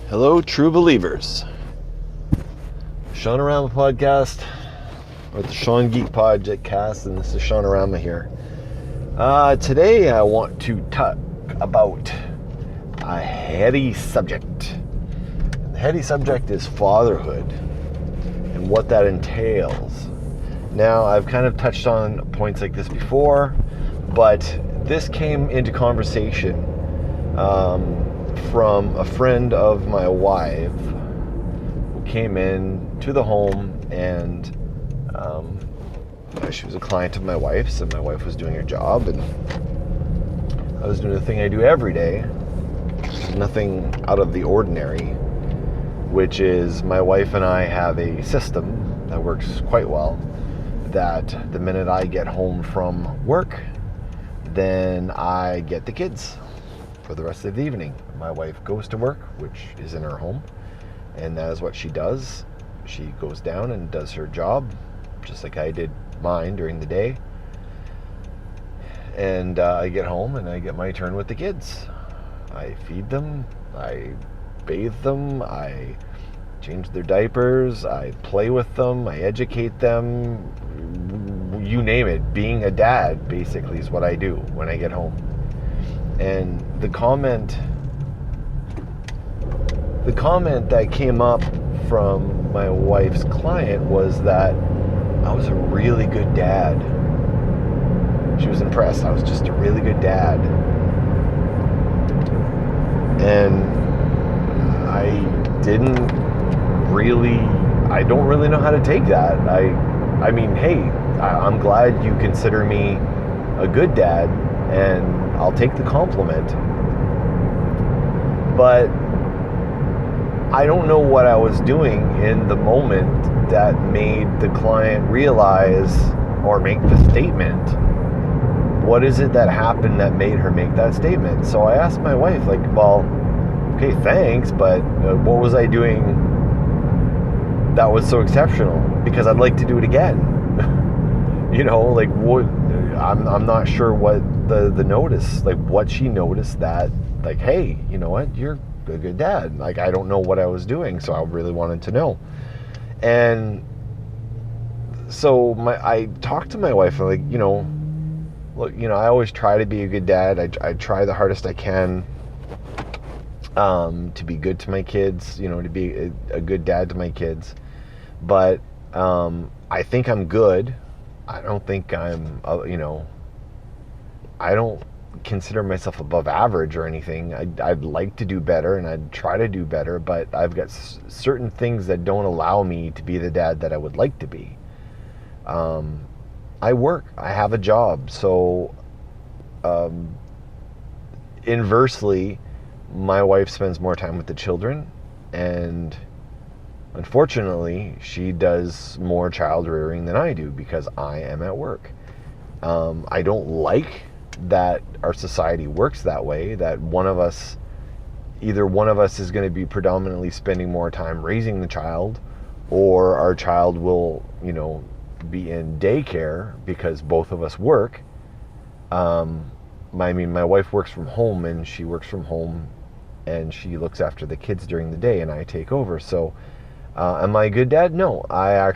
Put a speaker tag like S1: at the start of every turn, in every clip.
S1: Hello, true believers. Seanorama podcast, or the Sean Geek Podcast, and this is Seanorama here. Today I want to talk about a heady subject. The heady subject is fatherhood and what that entails. Now, I've kind of touched on points like this before, but this came into conversation from a friend of my wife who came in to the home, and she was a client of my wife's, and my wife was doing her job, and I was doing the thing I do every day, nothing out of the ordinary, which is my wife and I have a system that works quite well, that the minute I get home from work, then I get the kids for the rest of the evening. My wife goes to work, which is in her home, and that is what she does. She goes down and does her job, just like I did mine during the day. And I get home and I get my turn with the kids. I feed them, I bathe them, I change their diapers, I play with them, I educate them, you name it. Being a dad, basically, is what I do when I get home. And the comment that came up from my wife's client was that I was a really good dad. She was impressed. I was just a really good dad. And I don't really know how to take that. I mean, hey, I'm glad you consider me a good dad, and I'll take the compliment. But I don't know what I was doing in the moment that made the client realize or make the statement. What is it that happened that made her make that statement? So I asked my wife, like, well, okay, thanks, but what was I doing that was so exceptional? Because I'd like to do it again. Like, what? I'm not sure what the notice, like what she noticed that, like, hey, you know what, you're a good dad. Like, I don't know what I was doing, so I really wanted to know. And so I talked to my wife, like, look, I always try to be a good dad. I try the hardest I can to be good to my kids, to be a good dad to my kids. But I think I'm good. I don't think I'm, I don't consider myself above average or anything. I'd like to do better, and I'd try to do better, but I've got certain things that don't allow me to be the dad that I would like to be. I work. I have a job. So inversely, my wife spends more time with the children, and unfortunately, she does more child rearing than I do because I am at work. I don't like that our society works that way, that either one of us is going to be predominantly spending more time raising the child, or our child will, be in daycare because both of us work. My wife works from home, and she works from home and she looks after the kids during the day, and I take over. So am I a good dad? No, I'm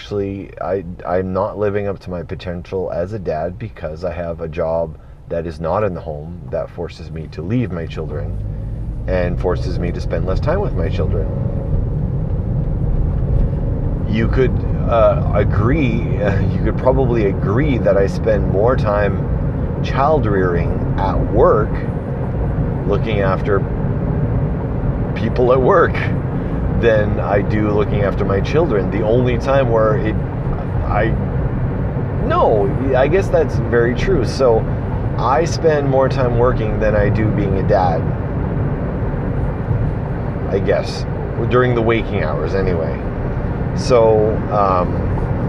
S1: not living up to my potential as a dad because I have a job that is not in the home, that forces me to leave my children and forces me to spend less time with my children. You could probably agree that I spend more time child rearing at work, looking after people at work, than I do looking after my children. The only time where I guess that's very true. So I spend more time working than I do being a dad, I guess, during the waking hours anyway. So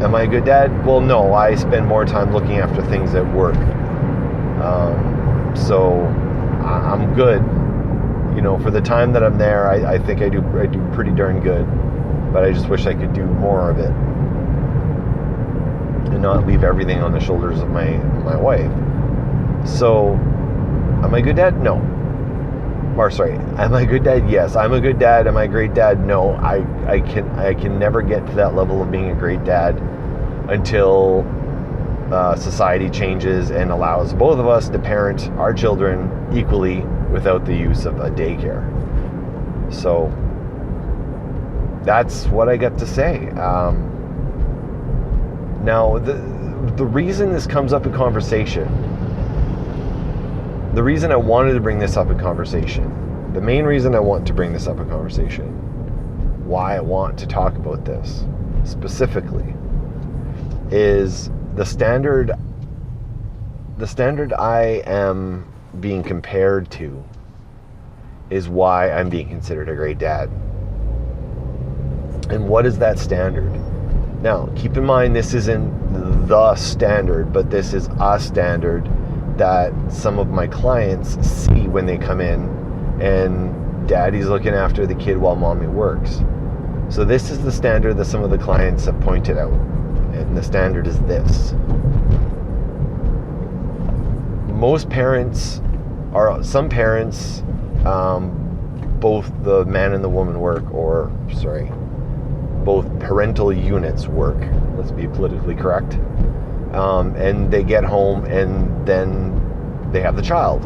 S1: am I a good dad? Well, no, I spend more time looking after things at work. So I'm good. For the time that I'm there, I think I do pretty darn good. But I just wish I could do more of it and not leave everything on the shoulders of my wife. So, am I a good dad? No. am I a good dad? Yes, I'm a good dad. Am I a great dad? No, I can never get to that level of being a great dad until society changes and allows both of us to parent our children equally without the use of a daycare. So that's what I got to say. Now, the reason this comes up in conversation, the reason I wanted to bring this up in conversation, the main reason I want to bring this up in conversation, why I want to talk about this specifically, is the standard I am being compared to is why I'm being considered a great dad. And what is that standard? Now, keep in mind, this isn't the standard, but this is a standard that some of my clients see when they come in and daddy's looking after the kid while mommy works. So this is the standard that some of the clients have pointed out. And the standard is this. Some parents, both the man and the woman work, both parental units work, let's be politically correct, and they get home and then they have the child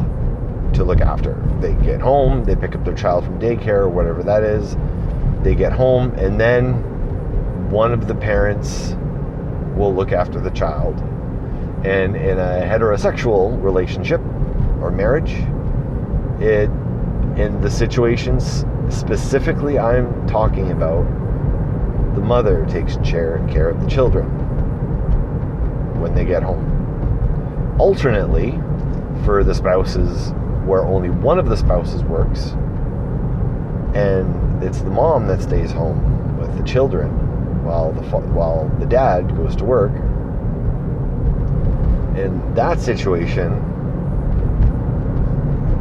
S1: to look after. They get home, they pick up their child from daycare or whatever that is, they get home, and then one of the parents will look after the child. And in a heterosexual relationship or marriage, in the situations specifically I'm talking about, the mother takes care of the children when they get home. Alternately, for the spouses where only one of the spouses works, and it's the mom that stays home with the children while the dad goes to work. In that situation,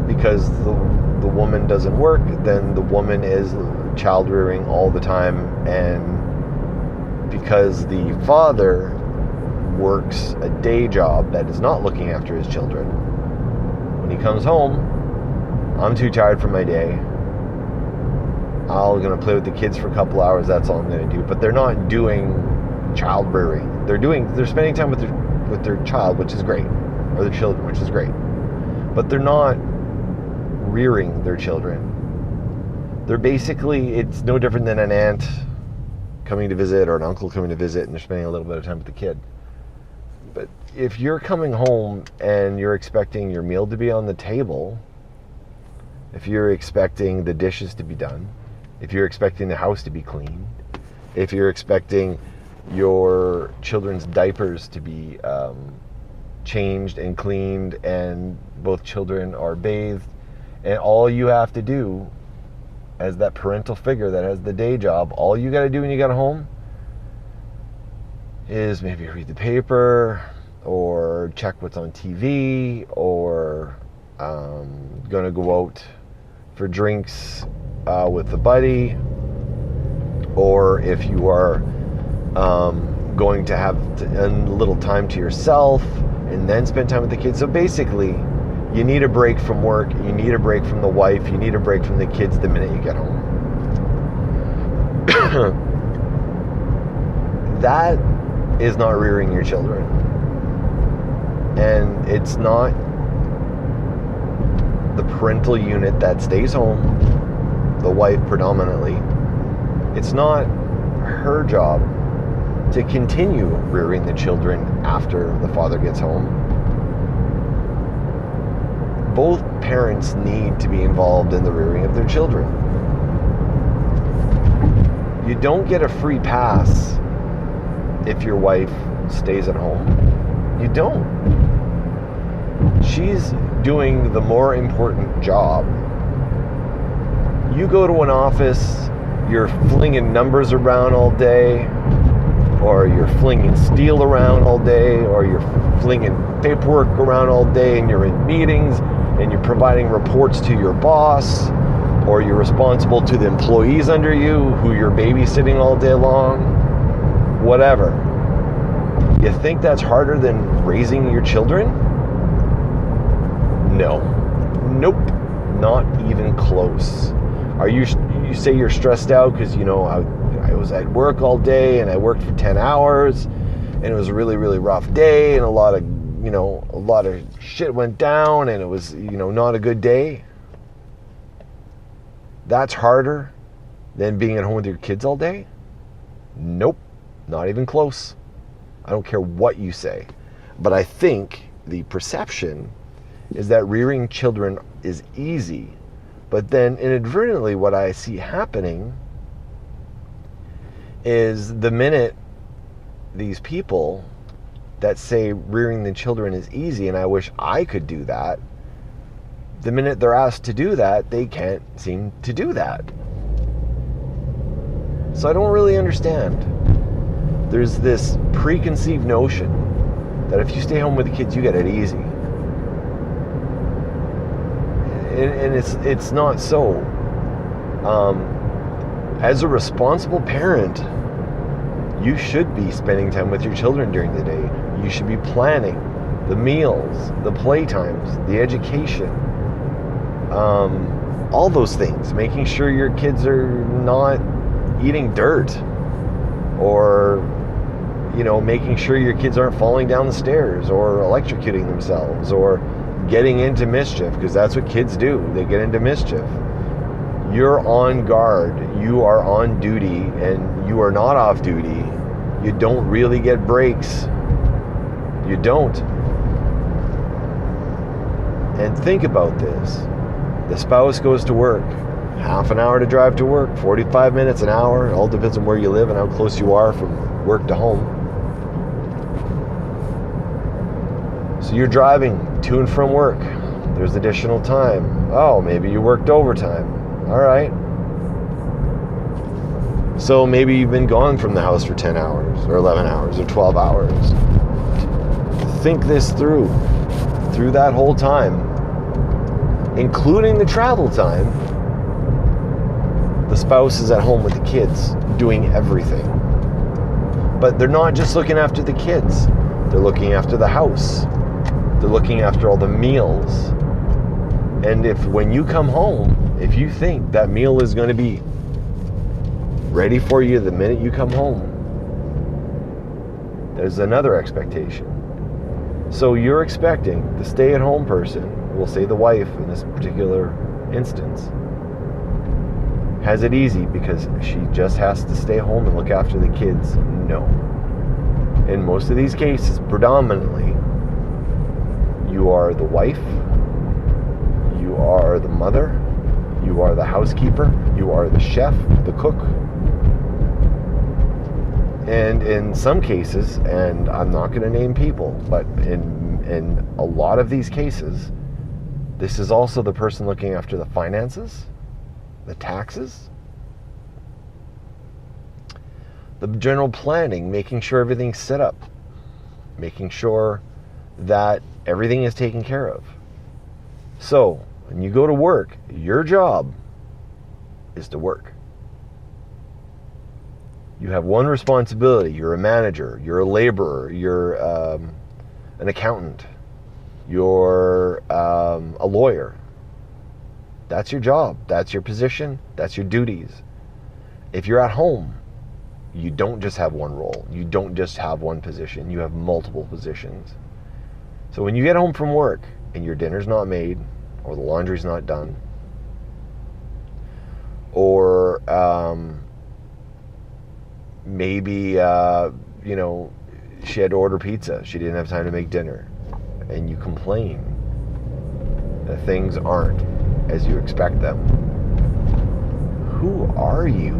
S1: because the woman doesn't work, then the woman is child rearing all the time, and because the father works a day job that is not looking after his children, when he comes home, I'm too tired for my day, I'm gonna play with the kids for a couple hours, that's all I'm gonna do. But they're not doing child rearing. They're spending time with their child, which is great, or their children, which is great. But they're not rearing their children. They're basically, it's no different than an aunt coming to visit or an uncle coming to visit, and they're spending a little bit of time with the kid. But if you're coming home and you're expecting your meal to be on the table, if you're expecting the dishes to be done, if you're expecting the house to be clean, if you're expecting your children's diapers to be changed and cleaned, and both children are bathed, and all you have to do as that parental figure that has the day job, all you got to do when you get home is maybe read the paper or check what's on TV, or gonna go out for drinks with a buddy, or if you are going to have a little time to yourself and then spend time with the kids. So basically, you need a break from work, you need a break from the wife, you need a break from the kids the minute you get home. That is not rearing your children. And it's not the parental unit that stays home, the wife predominantly. It's not her job to continue rearing the children after the father gets home. Both parents need to be involved in the rearing of their children. You don't get a free pass if your wife stays at home. You don't. She's doing the more important job. You go to an office, you're flinging numbers around all day, or you're flinging steel around all day, or you're flinging paperwork around all day, and you're in meetings, and you're providing reports to your boss, or you're responsible to the employees under you who you're babysitting all day long, whatever. You think that's harder than raising your children? No. Nope. Not even close. You say you're stressed out because, I was at work all day and I worked for 10 hours and it was a really, really rough day and a lot of shit went down and it was, not a good day. That's harder than being at home with your kids all day? Nope, not even close. I don't care what you say. But I think the perception is that rearing children is easy. But then inadvertently what I see happening is the minute these people that say rearing the children is easy and I wish I could do that, the minute they're asked to do that, they can't seem to do that. So I don't really understand. There's this preconceived notion that if you stay home with the kids, you get it easy. And it's not so. As a responsible parent, you should be spending time with your children during the day. You should be planning the meals, the playtimes, the education, all those things. Making sure your kids are not eating dirt, or making sure your kids aren't falling down the stairs or electrocuting themselves or getting into mischief, because that's what kids do. They get into mischief. You're on guard, you are on duty, and you are not off duty. You don't really get breaks. You don't. And think about this. The spouse goes to work, half an hour to drive to work, 45 minutes, an hour. It all depends on where you live and how close you are from work to home. So you're driving to and from work. There's additional time. Oh, maybe you worked overtime. All right. So maybe you've been gone from the house for 10 hours or 11 hours or 12 hours. Think this through that whole time, including the travel time. The spouse is at home with the kids doing everything. But they're not just looking after the kids. They're looking after the house. They're looking after all the meals. And if when you come home, if you think that meal is going to be ready for you the minute you come home, there's another expectation. So you're expecting the stay-at-home person, we'll say the wife in this particular instance, has it easy because she just has to stay home and look after the kids. No. In most of these cases, predominantly, you are the wife, you are the mother, you are the housekeeper, you are the chef, the cook. And in some cases, and I'm not going to name people, but in a lot of these cases, this is also the person looking after the finances, the taxes, the general planning, making sure everything's set up, making sure that everything is taken care of. So, when you go to work, your job is to work. You have one responsibility. You're a manager, you're a laborer, you're an accountant, you're a lawyer. That's your job, that's your position, that's your duties. If you're at home, you don't just have one role, you don't just have one position, you have multiple positions. So when you get home from work and your dinner's not made, or the laundry's not done, or maybe she had to order pizza, she didn't have time to make dinner, and you complain that things aren't as you expect them. Who are you?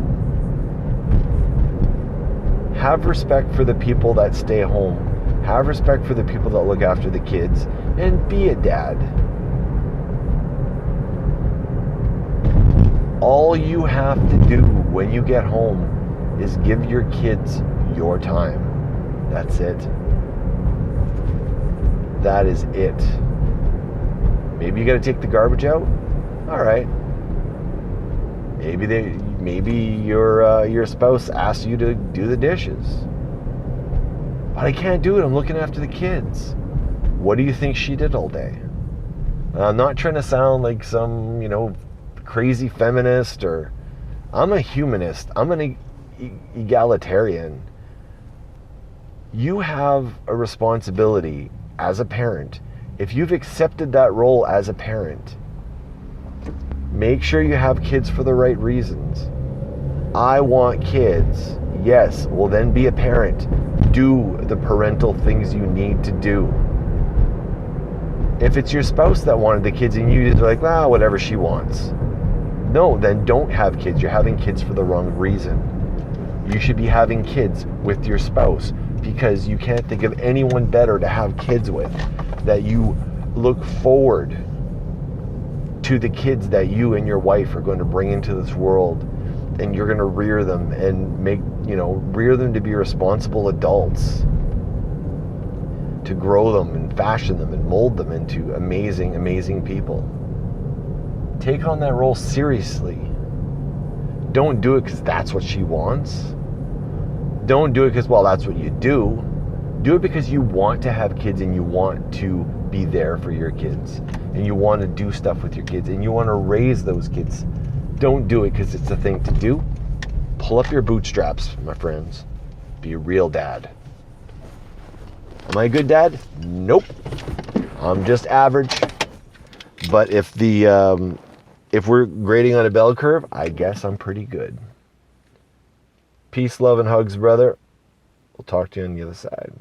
S1: Have respect for the people that stay home. Have respect for the people that look after the kids, and be a dad. All you have to do when you get home is give your kids your time. That's it. That is it. Maybe you got to take the garbage out. All right. Maybe your spouse asks you to do the dishes. But I can't do it. I'm looking after the kids. What do you think she did all day? I'm not trying to sound like some, crazy feminist, or I'm a humanist. I'm an egalitarian. You have a responsibility as a parent. If you've accepted that role as a parent, make sure you have kids for the right reasons. I want kids. Yes, well then be a parent. Do the parental things you need to do. If it's your spouse that wanted the kids and you just are like, whatever she wants. No, then don't have kids. You're having kids for the wrong reason. You should be having kids with your spouse, because you can't think of anyone better to have kids with, that you look forward to the kids that you and your wife are going to bring into this world, and you're going to rear them and rear them to be responsible adults, to grow them and fashion them and mold them into amazing, amazing people. Take on that role seriously. Don't do it because that's what she wants. Don't do it because, that's what you do. Do it because you want to have kids and you want to be there for your kids. And you want to do stuff with your kids and you want to raise those kids. Don't do it because it's the thing to do. Pull up your bootstraps, my friends. Be a real dad. Am I a good dad? Nope. I'm just average. But if we're grading on a bell curve, I guess I'm pretty good. Peace, love, and hugs, brother. We'll talk to you on the other side.